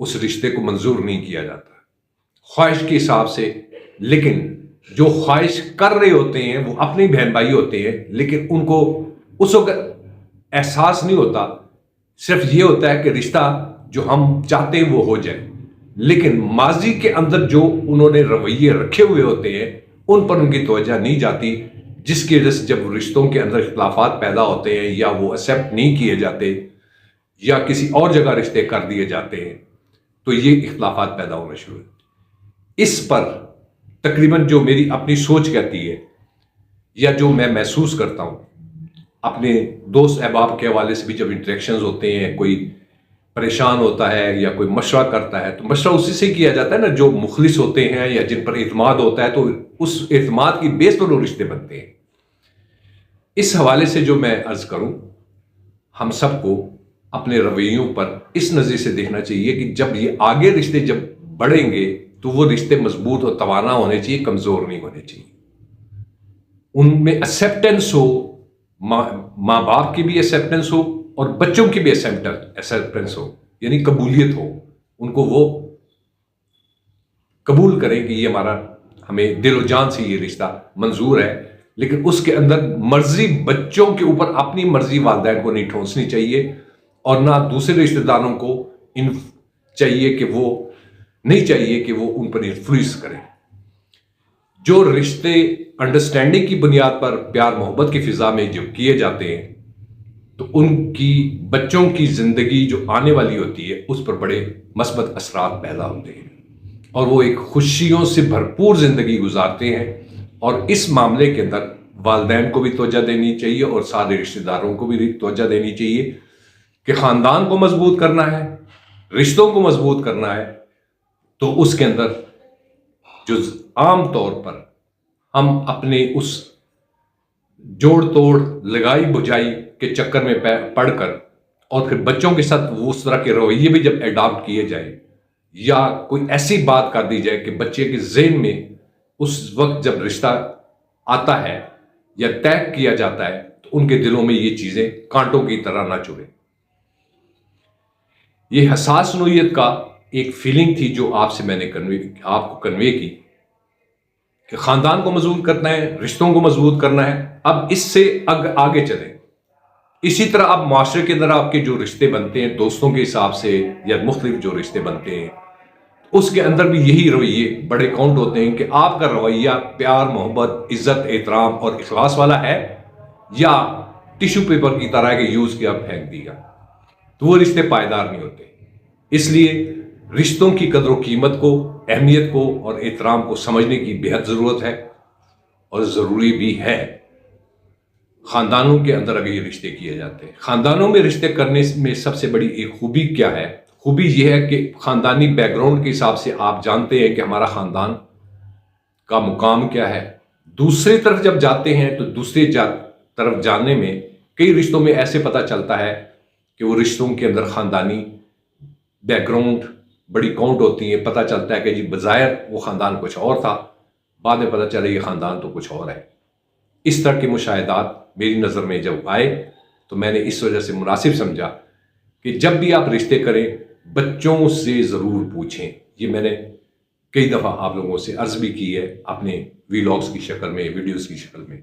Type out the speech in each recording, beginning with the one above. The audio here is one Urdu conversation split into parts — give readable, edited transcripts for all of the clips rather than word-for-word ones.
اس رشتے کو منظور نہیں کیا جاتا خواہش کے حساب سے. لیکن جو خواہش کر رہے ہوتے ہیں وہ اپنے بہن بھائی ہوتے ہیں، لیکن ان کو اس وقت احساس نہیں ہوتا، صرف یہ ہوتا ہے کہ رشتہ جو ہم چاہتے ہیں وہ ہو جائے. لیکن ماضی کے اندر جو انہوں نے رویے رکھے ہوئے ہوتے ہیں ان پر ان کی توجہ نہیں جاتی، جس کی وجہ سے جب رشتوں کے اندر اختلافات پیدا ہوتے ہیں یا وہ ایکسیپٹ نہیں کیے جاتے یا کسی اور جگہ رشتے کر دیے جاتے ہیں تو یہ اختلافات پیدا ہونا شروع ہوتے. اس پر تقریباً جو میری اپنی سوچ کہتی ہے یا جو میں محسوس کرتا ہوں اپنے دوست احباب کے حوالے سے بھی، جب انٹریکشنز ہوتے ہیں، کوئی پریشان ہوتا ہے یا کوئی مشورہ کرتا ہے تو مشورہ اسی سے کیا جاتا ہے نا جو مخلص ہوتے ہیں یا جن پر اعتماد ہوتا ہے، تو اس اعتماد کی بیس پر وہ رشتے بنتے ہیں. اس حوالے سے جو میں عرض کروں، ہم سب کو اپنے رویوں پر اس نظر سے دیکھنا چاہیے کہ جب یہ آگے رشتے جب بڑھیں گے تو وہ رشتے مضبوط اور توانا ہونے چاہیے، کمزور نہیں ہونے چاہیے. ان میں ایکسیپٹنس ہو، ماں باپ کی بھی ایکسیپٹنس ہو اور بچوں کی بھی ایکسیپٹنس ہو، یعنی قبولیت ہو. ان کو وہ قبول کریں کہ یہ ہمیں دل و جان سے یہ رشتہ منظور ہے. لیکن اس کے اندر مرضی بچوں کے اوپر اپنی مرضی والدین کو نہیں ٹھونسنی چاہیے، اور نہ دوسرے رشتہ داروں کو چاہیے کہ وہ نہیں چاہیے کہ وہ ان پر انفلوئنس کریں. جو رشتے انڈرسٹینڈنگ کی بنیاد پر پیار محبت کی فضا میں جو کیے جاتے ہیں تو ان کی بچوں کی زندگی جو آنے والی ہوتی ہے اس پر بڑے مثبت اثرات پیدا ہوتے ہیں اور وہ ایک خوشیوں سے بھرپور زندگی گزارتے ہیں. اور اس معاملے کے اندر والدین کو بھی توجہ دینی چاہیے اور سارے رشتہ داروں کو بھی توجہ دینی چاہیے کہ خاندان کو مضبوط کرنا ہے، رشتوں کو مضبوط کرنا ہے. تو اس کے اندر جو عام طور پر ہم اپنے اس جوڑ توڑ لگائی بجھائی کے چکر میں پڑ کر اور پھر بچوں کے ساتھ اس طرح کے رویے بھی جب اڈاپٹ کیے جائیں یا کوئی ایسی بات کر دی جائے کہ بچے کے ذہن میں اس وقت جب رشتہ آتا ہے یا طے کیا جاتا ہے تو ان کے دلوں میں یہ چیزیں کانٹوں کی طرح نہ چبھیں. یہ حساس نوعیت کا ایک فیلنگ تھی جو آپ سے میں نے آپ کو کنوے کی کہ خاندان کو مضبوط کرنا ہے، رشتوں کو مضبوط کرنا ہے. اب اس سے آگے چلیں. اسی طرح اب معاشرے کے اندر آپ کے جو رشتے بنتے ہیں دوستوں کے حساب سے یا مختلف جو رشتے بنتے ہیں اس کے اندر بھی یہی رویے بڑے کاؤنٹ ہوتے ہیں کہ آپ کا رویہ پیار محبت عزت احترام اور اخلاص والا ہے یا ٹیشو پیپر کی طرح کے یوز کیا پھینک دیا، تو وہ رشتے پائیدار نہیں ہوتے. اس لیے رشتوں کی قدر و قیمت کو، اہمیت کو اور احترام کو سمجھنے کی بے حد ضرورت ہے اور ضروری بھی ہے. خاندانوں کے اندر اگر یہ رشتے کیے جاتے ہیں، خاندانوں میں رشتے کرنے میں سب سے بڑی ایک خوبی کیا ہے؟ خوبی یہ ہے کہ خاندانی بیک گراؤنڈ کے حساب سے آپ جانتے ہیں کہ ہمارا خاندان کا مقام کیا ہے. دوسری طرف جب جاتے ہیں تو دوسری طرف جانے میں کئی رشتوں میں ایسے پتہ چلتا ہے کہ وہ رشتوں کے اندر خاندانی بیک گراؤنڈ بڑی کاؤنٹ ہوتی ہیں. پتہ چلتا ہے کہ جی بظاہر وہ خاندان کچھ اور تھا، بعد میں پتہ چلا یہ خاندان تو کچھ اور ہے. اس طرح کے مشاہدات میری نظر میں جب آئے تو میں نے اس وجہ سے مناسب سمجھا کہ جب بھی آپ رشتے کریں بچوں سے ضرور پوچھیں. یہ میں نے کئی دفعہ آپ لوگوں سے عرض بھی کی ہے اپنے ویلاگز کی شکل میں، ویڈیوز کی شکل میں.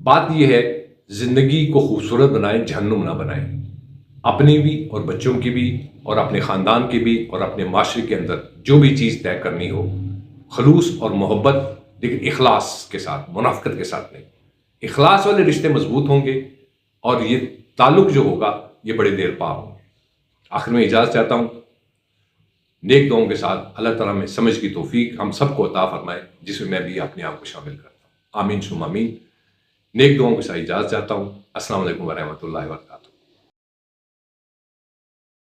بات یہ ہے زندگی کو خوبصورت بنائیں، جہنم نہ بنائیں. اپنی بھی اور بچوں کی بھی اور اپنے خاندان کی بھی اور اپنے معاشرے کے اندر جو بھی چیز طے کرنی ہو خلوص اور محبت، لیکن اخلاص کے ساتھ، منافقت کے ساتھ نہیں. اخلاص والے رشتے مضبوط ہوں گے اور یہ تعلق جو ہوگا یہ بڑے دیر پا ہوں. آخر میں اجازت چاہتا ہوں نیک دعاؤں کے ساتھ. اللہ تعالیٰ میں سمجھ کی توفیق ہم سب کو عطا فرمائے جس میں میں بھی اپنے آپ کو شامل کرتا ہوں. آمین ثم آمین. نیک دعاؤں کے ساتھ اجازت چاہتا ہوں. السلام علیکم ورحمۃ اللہ وبرکاتہ.